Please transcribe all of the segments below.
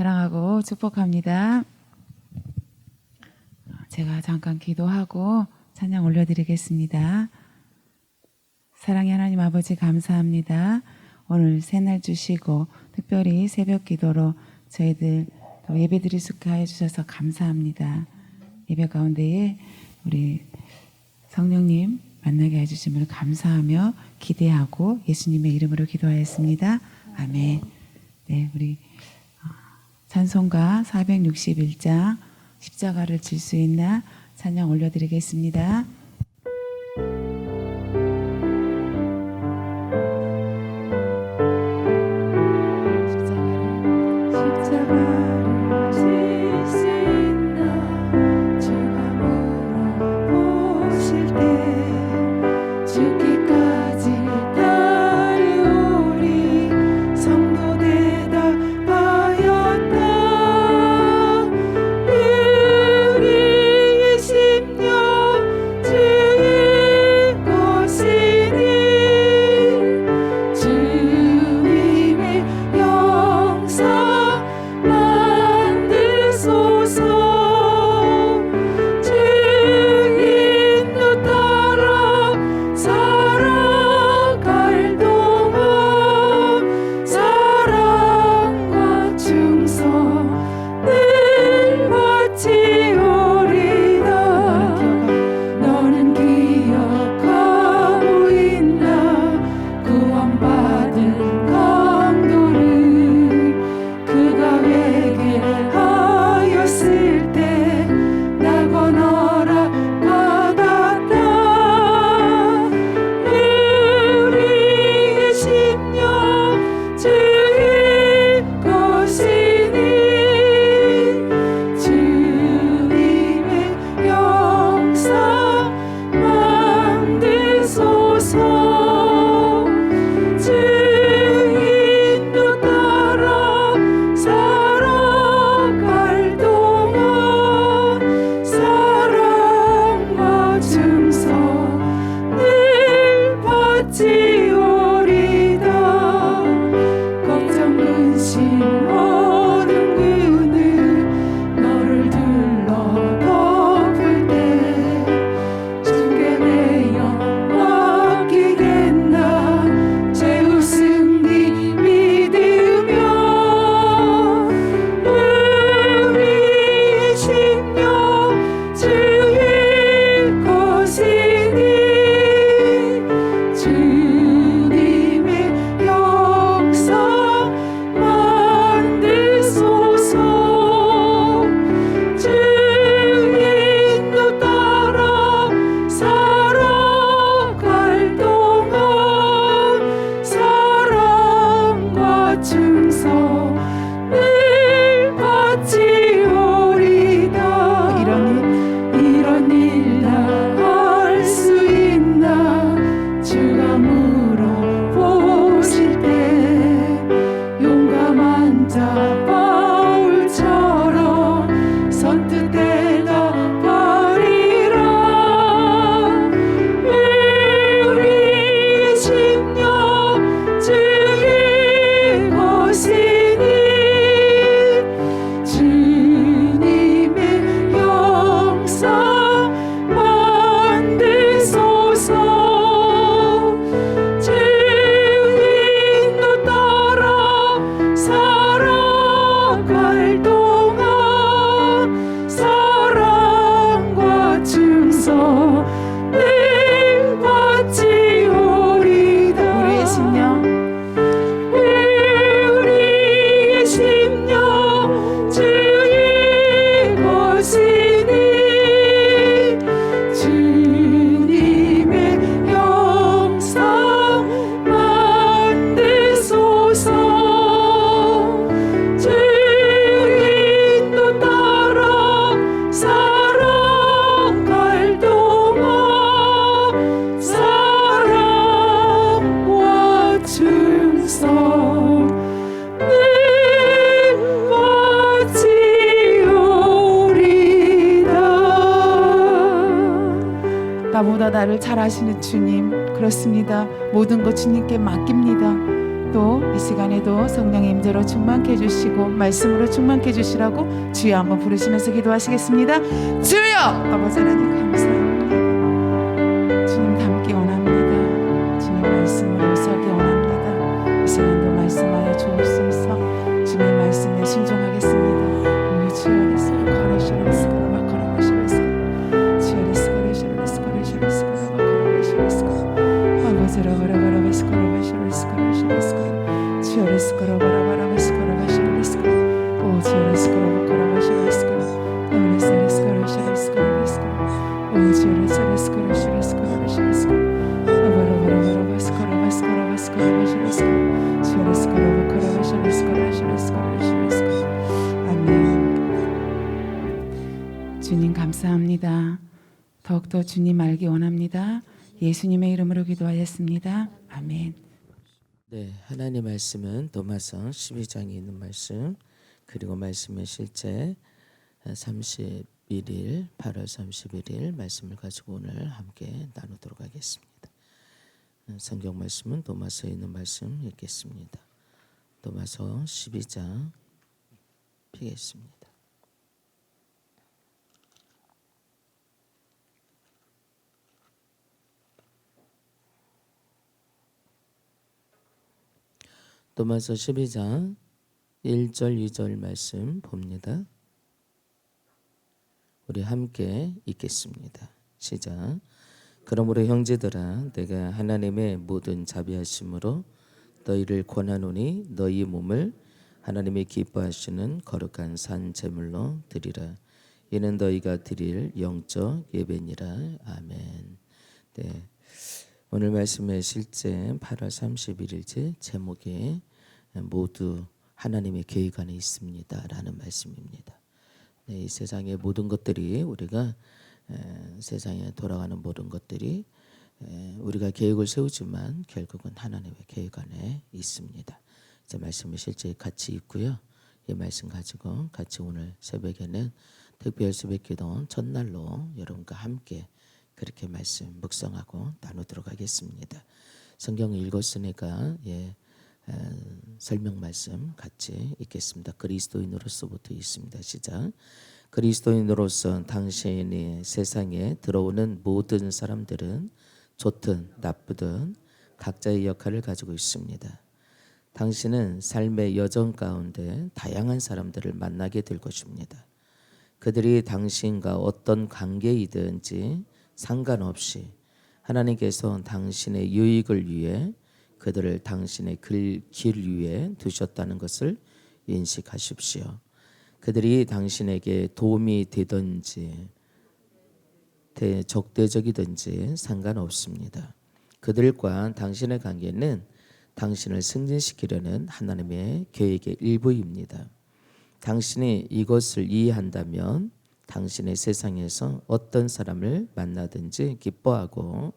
사랑하고 축복합니다. 제가 잠깐 기도하고 찬양 올려드리겠습니다. 사랑의 하나님 아버지 감사합니다. 오늘 새날 주시고 특별히 새벽 기도로 저희들 또 예배드릴 수 있게 하여 주셔서 감사합니다. 예배 가운데에 우리 성령님 만나게 해주심을 감사하며 기대하고 예수님의 이름으로 기도하였습니다. 아멘. 네, 우리 찬송가 461장 십자가를 질 수 있나 찬양 올려드리겠습니다. 나보다 나를 잘 아시는 주님, 그렇습니다. 모든 것 주님께 맡깁니다. 또 이 시간에도 성령의 임재로 충만케 해주시고 말씀으로 충만케 해주시라고 주여 한번 부르시면서 기도하시겠습니다. 주여! 아버지 하나님 감사합니다. 주님 닮기 원합니다. 주님 말씀을 요소하기 원합니다. 이 시간도 말씀하여 주옵소서. 주님 말씀에 순종하겠습니다. 주여 거래시라스거라 마카라마시라스거라 주여 거래시라스거라 마카라마시라스거라 아버지라 바라바라바스거라 마시라스거라 주여 바라바라바스거라 마시라스거라 오 주여 바라바라바스거라 마시라스거라 오레스거라 시라스거라 오 주여 시라스거라 바라바라바스거라 마스거라 마시라스거라 주여 바라바라바스거라 시라스거라 아멘. 주님 감사합니다. 더욱더 주님 알기 원합니다. 예수님의 이름으로 기도하였습니다. 아멘. 네, 하나님 말씀은 도마서 12장에 있는 말씀, 그리고 말씀의 실제 31일 8월 31일 말씀을 가지고 오늘 함께 나누도록 하겠습니다. 성경 말씀은 도마서에 있는 말씀 읽겠습니다. 도마서 12장 피겠습니다. 도마서 12장 1절 2절 말씀 봅니다. 우리 함께 읽겠습니다. 시작. 그러므로 형제들아 내가 하나님의 모든 자비하심으로 너희를 권하노니 너희 몸을 하나님이 기뻐하시는 거룩한 산 제물로 드리라. 이는 너희가 드릴 영적 예배니라. 아멘. 네. 오늘 말씀의 실제 8월 31일째 제목이 모두 하나님의 계획 안에 있습니다 라는 말씀입니다. 네, 이 세상의 모든 것들이 우리가 세상에 돌아가는 모든 것들이 우리가 계획을 세우지만 결국은 하나님의 계획 안에 있습니다. 자, 말씀의 실제 같이 있고요. 이 말씀 가지고 같이 오늘 새벽에는 특별 새벽기도 첫날로 여러분과 함께 그렇게 말씀 묵상하고 나누도록 하겠습니다. 성경 읽었으니까 설명 말씀 같이 읽겠습니다. 그리스도인으로서부터 있습니다. 시작. 그리스도인으로서 당신이 세상에 들어오는 모든 사람들은 좋든 나쁘든 각자의 역할을 가지고 있습니다. 당신은 삶의 여정 가운데 다양한 사람들을 만나게 될 것입니다. 그들이 당신과 어떤 관계이든지 상관없이 하나님께서 당신의 유익을 위해 그들을 당신의 길 위에 두셨다는 것을 인식하십시오. 그들이 당신에게 도움이 되든지 적대적이든지 상관없습니다. 그들과 당신의 관계는 당신을 승진시키려는 하나님의 계획의 일부입니다. 당신이 이것을 이해한다면 당신의 세상에서 어떤 사람을 만나든지 기뻐하고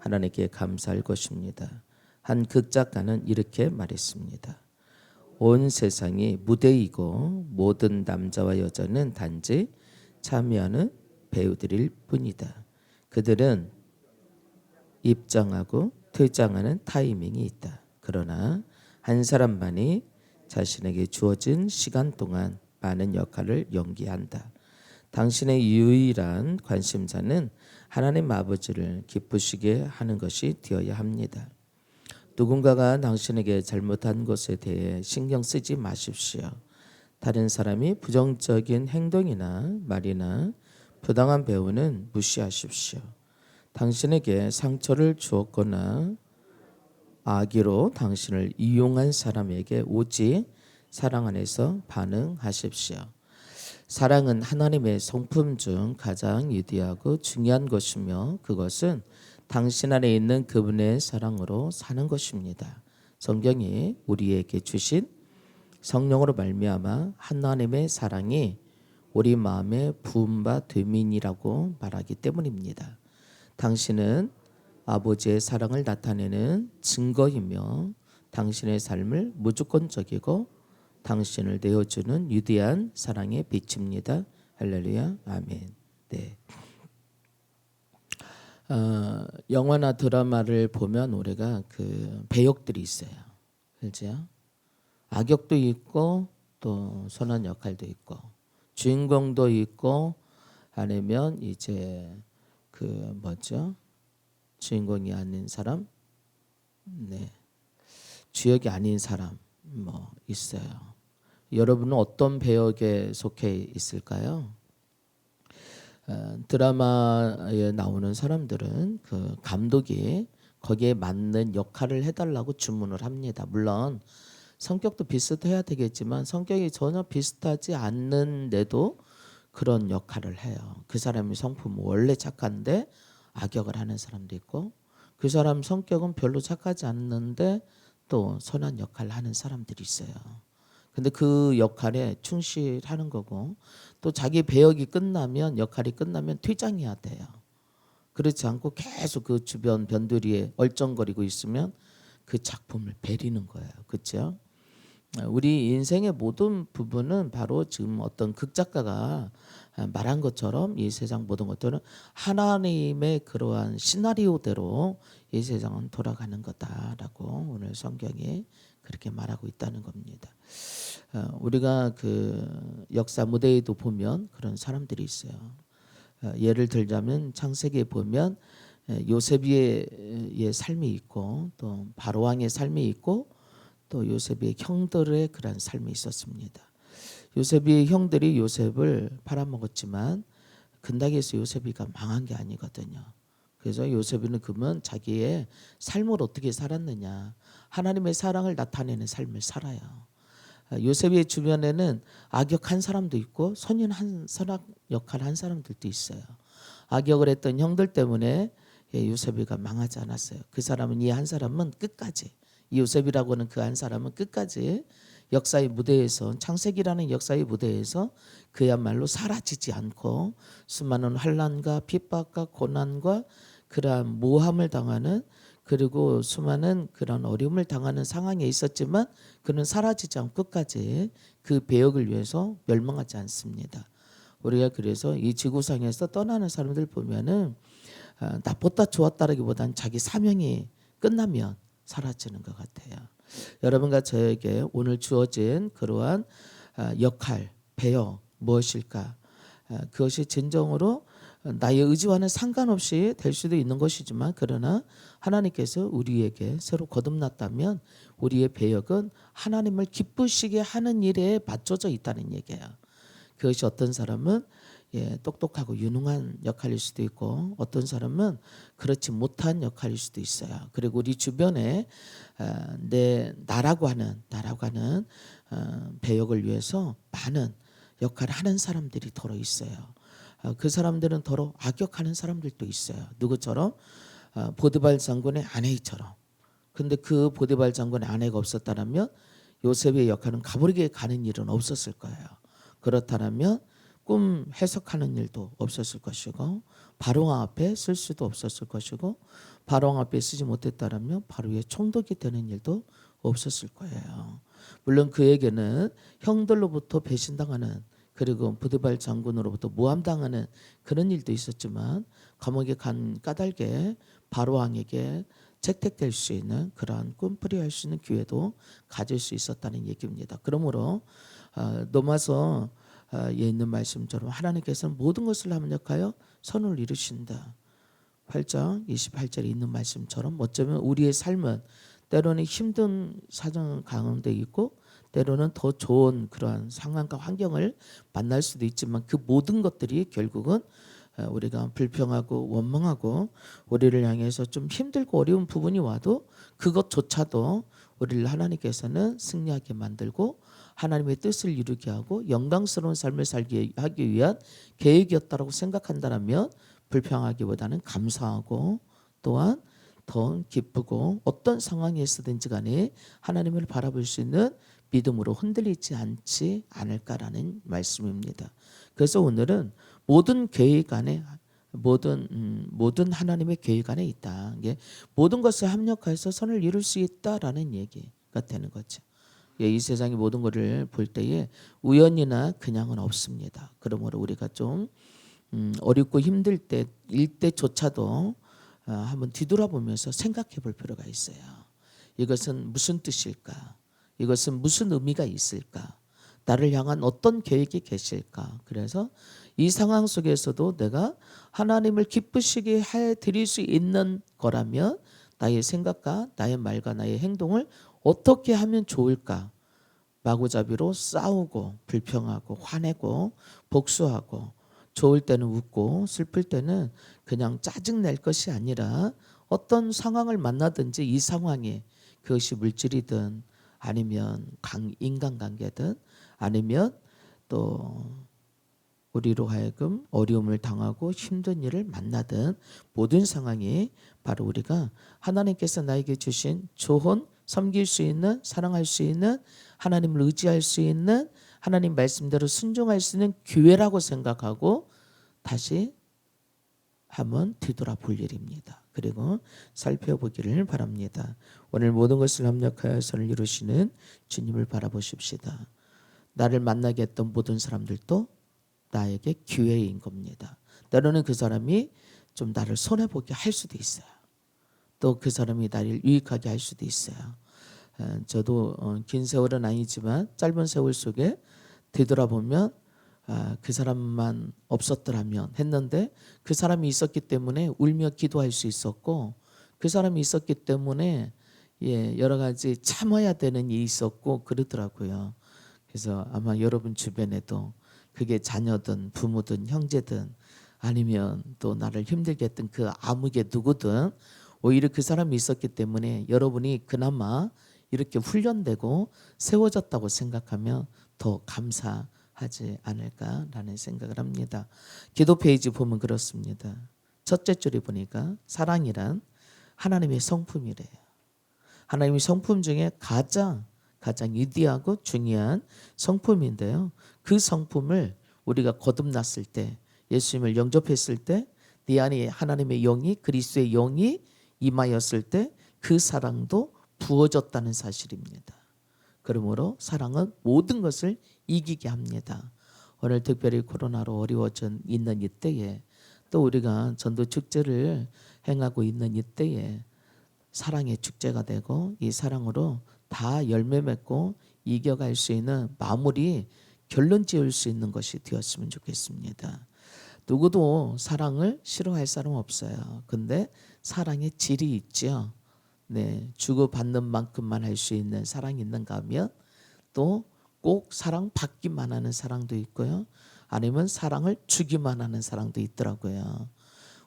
하나님께 감사할 것입니다. 한 극작가는 이렇게 말했습니다. 온 세상이 무대이고 모든 남자와 여자는 단지 참여하는 배우들일 뿐이다. 그들은 입장하고 퇴장하는 타이밍이 있다. 그러나 한 사람만이 자신에게 주어진 시간 동안 많은 역할을 연기한다. 당신의 유일한 관심사는 하나님 아버지를 기쁘시게 하는 것이 되어야 합니다. 누군가가 당신에게 잘못한 것에 대해 신경 쓰지 마십시오. 다른 사람이 부정적인 행동이나 말이나 부당한 배우는 무시하십시오. 당신에게 상처를 주었거나 악의로 당신을 이용한 사람에게 오직 사랑 안에서 반응하십시오. 사랑은 하나님의 성품 중 가장 위대하고 중요한 것이며 그것은 당신 안에 있는 그분의 사랑으로 사는 것입니다. 성경이 우리에게 주신 성령으로 말미암아 하나님의 사랑이 우리 마음에 부음바 됨이니라고 말하기 때문입니다. 당신은 아버지의 사랑을 나타내는 증거이며 당신의 삶을 무조건적이고 당신을 내어주는 위대한 사랑의 빛입니다. 할렐루야, 아멘. 네. 영화나 드라마를 보면 우리가 그 배역들이 있어요. 그죠? 악역도 있고 또 선한 역할도 있고 주인공도 있고 아니면 이제 그 뭐죠? 주인공이 아닌 사람, 네, 주역이 아닌 사람 뭐 있어요. 여러분은 어떤 배역에 속해 있을까요? 드라마에 나오는 사람들은 그 감독이 거기에 맞는 역할을 해달라고 주문을 합니다. 물론 성격도 비슷해야 되겠지만 성격이 전혀 비슷하지 않는데도 그런 역할을 해요. 그 사람이 성품은 원래 착한데 악역을 하는 사람도 있고 그 사람 성격은 별로 착하지 않는데 또 선한 역할을 하는 사람들이 있어요. 근데 그 역할에 충실하는 거고 또 자기 배역이 끝나면 역할이 끝나면 퇴장해야 돼요. 그렇지 않고 계속 그 주변 변두리에 얼쩡거리고 있으면 그 작품을 베리는 거예요. 그렇죠? 우리 인생의 모든 부분은 바로 지금 어떤 극작가가 말한 것처럼 이 세상 모든 것들은 하나님의 그러한 시나리오대로 이 세상은 돌아가는 거다라고 오늘 성경이 그렇게 말하고 있다는 겁니다. 우리가 그 역사 무대에도 보면 그런 사람들이 있어요. 예를 들자면 창세기에 보면 요셉의 삶이 있고 또 바로왕의 삶이 있고 또 요셉의 형들의 그런 삶이 있었습니다. 요셉의 형들이 요셉을 팔아먹었지만 근당에서 요셉이가 망한 게 아니거든요. 그래서 요셉이는 그러면 자기의 삶을 어떻게 살았느냐, 하나님의 사랑을 나타내는 삶을 살아요. 요셉의 주변에는 악역한 사람도 있고 선한 역할 한 사람들도 있어요. 악역을 했던 형들 때문에 요셉이가 망하지 않았어요. 그 사람은 이 한 사람은 끝까지 이 요셉이라고 하는 그 한 사람은 끝까지 역사의 무대에서 창세기라는 역사의 무대에서 그야말로 사라지지 않고 수많은 환난과 핍박과 고난과 그러한 모함을 당하는 그리고 수많은 그런 어려움을 당하는 상황에 있었지만 그는 사라지지 않고 끝까지 그 배역을 위해서 멸망하지 않습니다. 우리가 그래서 이 지구상에서 떠나는 사람들 보면은 나보다 좋았다라기보다는 자기 사명이 끝나면 사라지는 것 같아요. 여러분과 저에게 오늘 주어진 그러한 역할, 배역 무엇일까? 그것이 진정으로 나의 의지와는 상관없이 될 수도 있는 것이지만 그러나 하나님께서 우리에게 새로 거듭났다면 우리의 배역은 하나님을 기쁘시게 하는 일에 맞춰져 있다는 얘기예요. 그것이 어떤 사람은 똑똑하고 유능한 역할일 수도 있고 어떤 사람은 그렇지 못한 역할일 수도 있어요. 그리고 우리 주변에 나라고 하는 배역을 위해서 많은 역할을 하는 사람들이 더러 있어요. 그 사람들은 더러 악역하는 사람들도 있어요. 누구처럼? 보디발 장군의 아내처럼. 근데 그 보디발 장군의 아내가 없었다면 요셉의 역할은 가버리게 가는 일은 없었을 거예요. 그렇다면 꿈 해석하는 일도 없었을 것이고 바로왕 앞에 쓸 수도 없었을 것이고 바로왕 앞에 쓰지 못했다면 바로의 총독이 되는 일도 없었을 거예요. 물론 그에게는 형들로부터 배신당하는 그리고 부디발 장군으로부터 모함당하는 그런 일도 있었지만 감옥에 간 까닭에 바로왕에게 채택될 수 있는 그러한 꿈풀이할 수 있는 기회도 가질 수 있었다는 얘기입니다. 그러므로 로마서 에 있는 말씀처럼 하나님께서는 모든 것을 합력하여 선을 이루신다. 8장 28절에 있는 말씀처럼 어쩌면 우리의 삶은 때로는 힘든 사정 가운데 있고 때로는 더 좋은 그러한 상황과 환경을 만날 수도 있지만 그 모든 것들이 결국은 우리가 불평하고 원망하고 우리를 향해서 좀 힘들고 어려운 부분이 와도 그것조차도 우리를 하나님께서는 승리하게 만들고 하나님의 뜻을 이루게 하고 영광스러운 삶을 살게 하기 위한 계획이었다고 생각한다면 불평하기보다는 감사하고 또한 더 기쁘고 어떤 상황에 있든지 간에 하나님을 바라볼 수 있는 믿음으로 흔들리지 않지 않을까라는 말씀입니다. 그래서 오늘은 모든 계획 안에 모든 하나님의 계획 안에 있다. 이게 모든 것을 합력해서 선을 이룰 수 있다라는 얘기가 되는 거죠. 이 세상의 모든 것을 볼 때에 우연이나 그냥은 없습니다. 그러므로 우리가 좀 어렵고 힘들 때일 때조차도 한번 뒤돌아보면서 생각해 볼 필요가 있어요. 이것은 무슨 뜻일까? 이것은 무슨 의미가 있을까? 나를 향한 어떤 계획이 계실까? 그래서 이 상황 속에서도 내가 하나님을 기쁘시게 해 드릴 수 있는 거라면 나의 생각과 나의 말과 나의 행동을 어떻게 하면 좋을까? 마구잡이로 싸우고 불평하고 화내고 복수하고 좋을 때는 웃고 슬플 때는 그냥 짜증 낼 것이 아니라 어떤 상황을 만나든지 이 상황이 그것이 물질이든 아니면 인간관계든 아니면 또 우리로 하여금 어려움을 당하고 힘든 일을 만나든 모든 상황이 바로 우리가 하나님께서 나에게 주신 좋은 섬길 수 있는 사랑할 수 있는 하나님을 의지할 수 있는 하나님 말씀대로 순종할 수 있는 기회라고 생각하고 다시 한번 뒤돌아볼 일입니다. 그리고 살펴보기를 바랍니다. 오늘 모든 것을 합력하여 선을 이루시는 주님을 바라보십시다. 나를 만나게 했던 모든 사람들도 나에게 기회인 겁니다. 때로는 그 사람이 좀 나를 손해보게 할 수도 있어요. 또 그 사람이 나를 유익하게 할 수도 있어요. 저도 긴 세월은 아니지만 짧은 세월 속에 되돌아보면 그 사람만 없었더라면 했는데 그 사람이 있었기 때문에 울며 기도할 수 있었고 그 사람이 있었기 때문에 여러 가지 참아야 되는 일이 있었고 그러더라고요. 그래서 아마 여러분 주변에도 그게 자녀든 부모든 형제든 아니면 또 나를 힘들게 했던 그 아무개 누구든 오히려 그 사람이 있었기 때문에 여러분이 그나마 이렇게 훈련되고 세워졌다고 생각하면 더 감사하지 않을까라는 생각을 합니다. 기도 페이지 보면 그렇습니다. 첫째 줄에 보니까 사랑이란 하나님의 성품이래요. 하나님의 성품 중에 가장 위대하고 중요한 성품인데요. 그 성품을 우리가 거듭났을 때 예수님을 영접했을 때 네 안에 하나님의 영이 그리스도의 영이 임하였을 때 그 사랑도 부어졌다는 사실입니다. 그러므로 사랑은 모든 것을 이기게 합니다. 오늘 특별히 코로나로 어려워져 있는 이때에 또 우리가 전도 축제를 행하고 있는 이때에 사랑의 축제가 되고 이 사랑으로 다 열매 맺고 이겨갈 수 있는 마무리 결론 지을 수 있는 것이 되었으면 좋겠습니다. 누구도 사랑을 싫어할 사람 없어요. 근데 사랑의 질이 있죠. 네, 주고받는 만큼만 할 수 있는 사랑이 있는가 하면 또 꼭 사랑 받기만 하는 사랑도 있고요. 아니면 사랑을 주기만 하는 사랑도 있더라고요.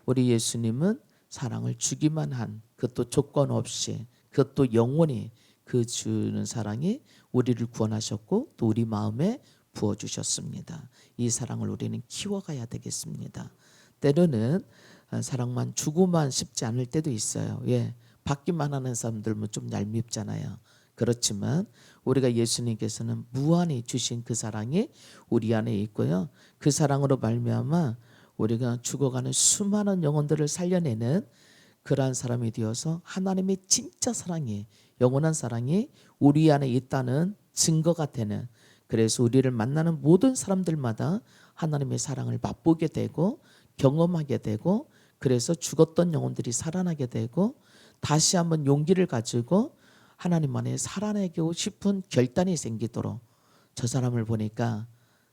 우리 예수님은 사랑을 주기만 한 그것도 조건 없이 그것도 영원히 그 주는 사랑이 우리를 구원하셨고 또 우리 마음에 부어주셨습니다. 이 사랑을 우리는 키워가야 되겠습니다. 때로는 사랑만 주고만 싶지 않을 때도 있어요. 받기만 하는 사람들은 좀 얄밉잖아요. 그렇지만 우리가 예수님께서는 무한히 주신 그 사랑이 우리 안에 있고요. 그 사랑으로 말미암아 우리가 죽어가는 수많은 영혼들을 살려내는 그러한 사람이 되어서 하나님의 진짜 사랑이 영원한 사랑이 우리 안에 있다는 증거가 되는 그래서 우리를 만나는 모든 사람들마다 하나님의 사랑을 맛보게 되고 경험하게 되고 그래서 죽었던 영혼들이 살아나게 되고 다시 한번 용기를 가지고 하나님 안에 살아내고 싶은 결단이 생기도록 저 사람을 보니까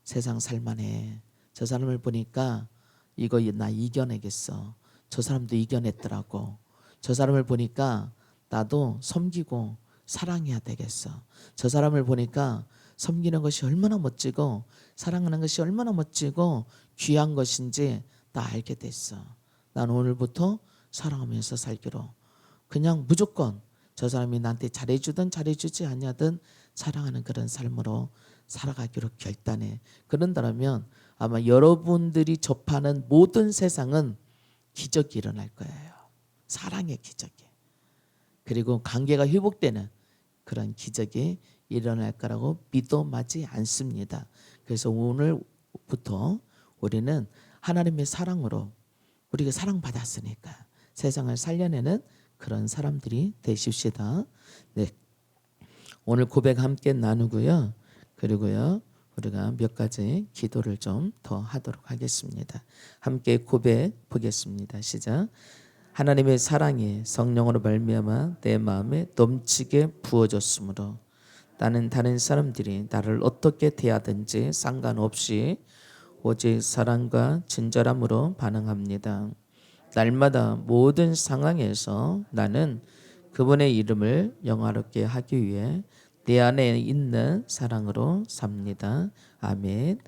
세상 살만해. 저 사람을 보니까 이거 나 이겨내겠어. 저 사람도 이겨냈더라고. 저 사람을 보니까 나도 섬기고 사랑해야 되겠어. 저 사람을 보니까 섬기는 것이 얼마나 멋지고 사랑하는 것이 얼마나 멋지고 귀한 것인지 나 알게 됐어. 난 오늘부터 사랑하면서 살기로 그냥 무조건 저 사람이 나한테 잘해주든 잘해주지 않냐든 사랑하는 그런 삶으로 살아가기로 결단해. 그런다면 아마 여러분들이 접하는 모든 세상은 기적이 일어날 거예요. 사랑의 기적이. 그리고 관계가 회복되는 그런 기적이 일어날 거라고 믿어 마지 않습니다. 그래서 오늘부터 우리는 하나님의 사랑으로 우리가 사랑받았으니까 세상을 살려내는 그런 사람들이 되십시다. 네, 오늘 고백 함께 나누고요. 그리고요 우리가 몇 가지 기도를 좀 더 하도록 하겠습니다. 함께 고백 보겠습니다. 시작. 하나님의 사랑이 성령으로 말미암아 내 마음에 넘치게 부어졌으므로 나는 다른 사람들이 나를 어떻게 대하든지 상관없이 오직 사랑과 친절함으로 반응합니다. 날마다 모든 상황에서 나는 그분의 이름을 영화롭게 하기 위해 내 안에 있는 사랑으로 삽니다. 아멘.